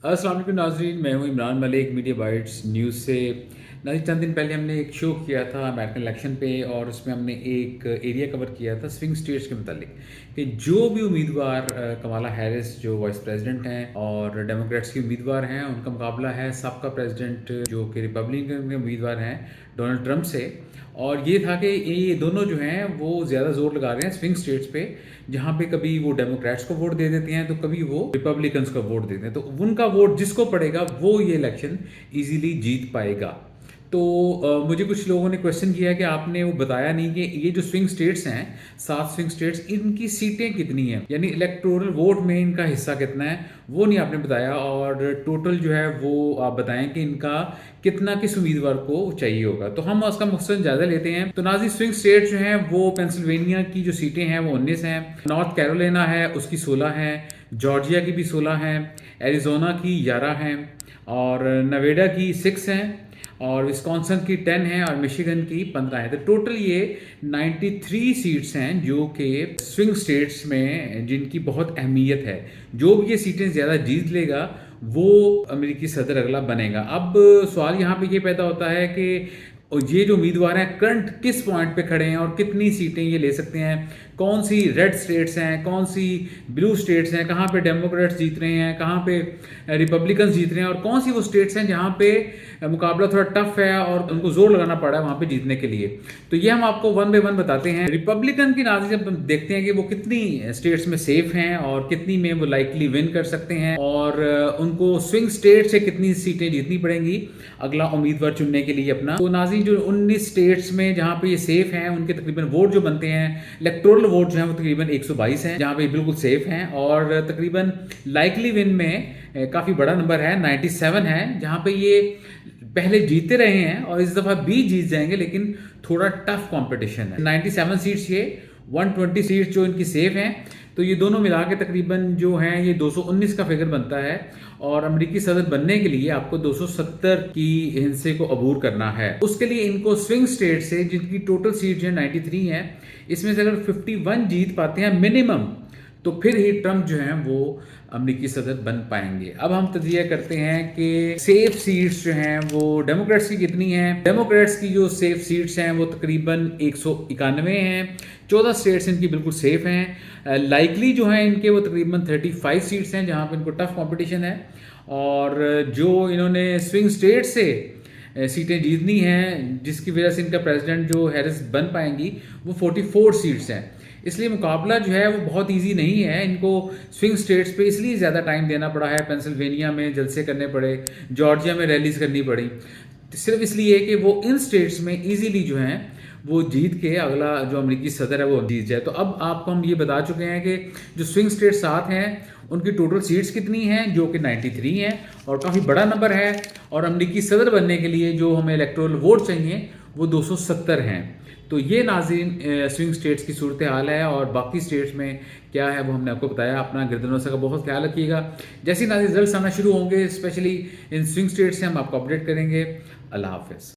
अस्सलाम वालेकुम नाज़रीन, मैं हूं Imran Malik media bytes news से। नाज़रीन, चंद दिन पहले हमने एक शो किया था अमेरिकन इलेक्शन पे और उसमें हमने एक एरिया कवर किया था स्विंग स्टेट्स के मुतालिक कि जो भी उम्मीदवार कमाला हैरिस जो वाइस प्रेसिडेंट हैं और डेमोक्रेट्स की उम्मीदवार हैं, उनका मुकाबला है साबका प्रेसिडेंट जो कि रिपब्लिकन के उम्मीदवार हैं डोनाल्ड ट्रंप से। और ये था कि ये दोनों जो हैं वो ज़्यादा जोर लगा रहे हैं स्विंग स्टेट्स पे, जहाँ पे कभी वो डेमोक्रेट्स को वोट दे देते हैं तो कभी वो रिपब्लिकन्स को वोट देते हैं। तो उनका वोट जिसको पड़ेगा वो ये इलेक्शन इजीली जीत पाएगा। तो मुझे कुछ लोगों ने क्वेश्चन किया कि आपने वो बताया नहीं कि ये जो स्विंग स्टेट्स हैं, 7 स्विंग स्टेट्स, इनकी सीटें कितनी हैं, यानी इलेक्टोरल वोट में इनका हिस्सा कितना है, वो नहीं आपने बताया। और टोटल जो है वो आप बताएं कि इनका कितना किस उम्मीदवार को चाहिए होगा। तो हम उसका मकसद ज़्यादा लेते हैं। तो नाज़रीन, स्विंग स्टेट्स जो हैं वो पेंसिल्वेनिया की जो सीटें हैं वो 19 हैं, नॉर्थ कैरोलिना है उसकी 16 हैं, जॉर्जिया की भी 16 हैं, एरिजोना की 11 हैं, और नवेडा की 6 हैं, और विस्कॉन्सन की 10 है, और मिशिगन की 15 है। तो टोटल ये 93 सीट्स हैं जो कि स्विंग स्टेट्स में जिनकी बहुत अहमियत है। जो भी ये सीटें ज़्यादा जीत लेगा वो अमेरिकी सदर अगला बनेगा। अब सवाल यहाँ पे ये पैदा होता है कि ये जो उम्मीदवार हैं करंट किस पॉइंट पे खड़े हैं और कितनी सीटें ये ले सकते हैं, कौन सी रेड स्टेट्स हैं, कौन सी ब्लू स्टेट्स हैं, कहाँ पे डेमोक्रेट्स जीत रहे हैं, कहाँ पे रिपब्लिकन्स जीत रहे हैं, और कौन सी वो स्टेट्स हैं जहाँ पे मुकाबला थोड़ा टफ है और उनको जोर लगाना पड़ा है वहाँ पे जीतने के लिए। तो ये हम आपको वन बाय वन बताते हैं। रिपब्लिकन की नाज़ से देखते हैं कि वो कितनी स्टेट्स में सेफ हैं और कितनी में वो लाइकली विन कर सकते हैं, और उनको स्विंग स्टेट से कितनी सीटें जीतनी पड़ेंगी अगला उम्मीदवार चुनने के लिए अपना। तो नाज़रीन, जो 19 स्टेट्स में जहाँ पे ये सेफ हैं उनके तकरीबन वोट जो बनते हैं, इलेक्टोरल वोट जो है वो तकरीबन 122 हैं जहाँ पे बिल्कुल सेफ हैं, और तकरीबन लाइकली विन में काफ़ी बड़ा नंबर है 97 है जहाँ पे ये पहले जीते रहे हैं और इस दफ़ा भी जीत जाएंगे, लेकिन थोड़ा टफ कंपटीशन है। 97 सीट्स ये, 120 सीट्स जो इनकी सेफ हैं। तो ये दोनों मिला के तकरीबन जो हैं ये 219 का फिगर बनता है, और अमेरिकी सदर बनने के लिए आपको 270 की हिस्से को अबूर करना है। उसके लिए इनको स्विंग स्टेट से जिनकी टोटल सीट जो है 93 है, इसमें से अगर 51 जीत पाते हैं मिनिमम, तो फिर ही ट्रंप जो हैं वो अमेरिकी सदर बन पाएंगे। अब हम तजिया करते हैं कि सेफ सीट्स जो हैं वो डेमोक्रेट्स की कितनी हैं। डेमोक्रेट्स की जो सेफ सीट्स हैं वो तकरीबन 191 हैं, 14 स्टेट्स इनकी बिल्कुल सेफ हैं। लाइकली जो हैं इनके वो तकरीबन 35 सीट्स हैं जहाँ पे इनको टफ कंपटीशन है, और जो इन्होंने स्विंग स्टेट से सीटें जीतनी हैं जिसकी वजह से इनका प्रेसिडेंट जो हैरिस बन पाएंगी वो 44 सीट्स हैं। इसलिए मुकाबला जो है वो बहुत इजी नहीं है। इनको स्विंग स्टेट्स पे इसलिए ज़्यादा टाइम देना पड़ा है, पेंसिल्वेनिया में जलसे करने पड़े, जॉर्जिया में रैलीज करनी पड़ी, सिर्फ इसलिए कि वो इन स्टेट्स में इजीली जो हैं वो जीत के अगला जो अमेरिकी सदर है वो जीत जाए। तो अब आपको हम ये बता चुके हैं कि जो स्विंग स्टेट 7 हैं उनकी टोटल सीट्स कितनी हैं, जो कि 93 हैं और काफ़ी बड़ा नंबर है, और अमेरिकी सदर बनने के लिए जो हमें इलेक्टोरल वोट चाहिए वो 270 हैं। तो ये नाज़रीन स्विंग स्टेट्स की सूरत हाल है, और बाकी स्टेट्स में क्या है वो हमने आपको बताया। अपना गिरदनोसा का बहुत ख्याल रखिएगा। जैसे ही नाज़रीन रिजल्ट्स आना शुरू होंगे स्पेशली इन स्विंग स्टेट्स से हम आपको अपडेट करेंगे। अल्लाह हाफ़िज़।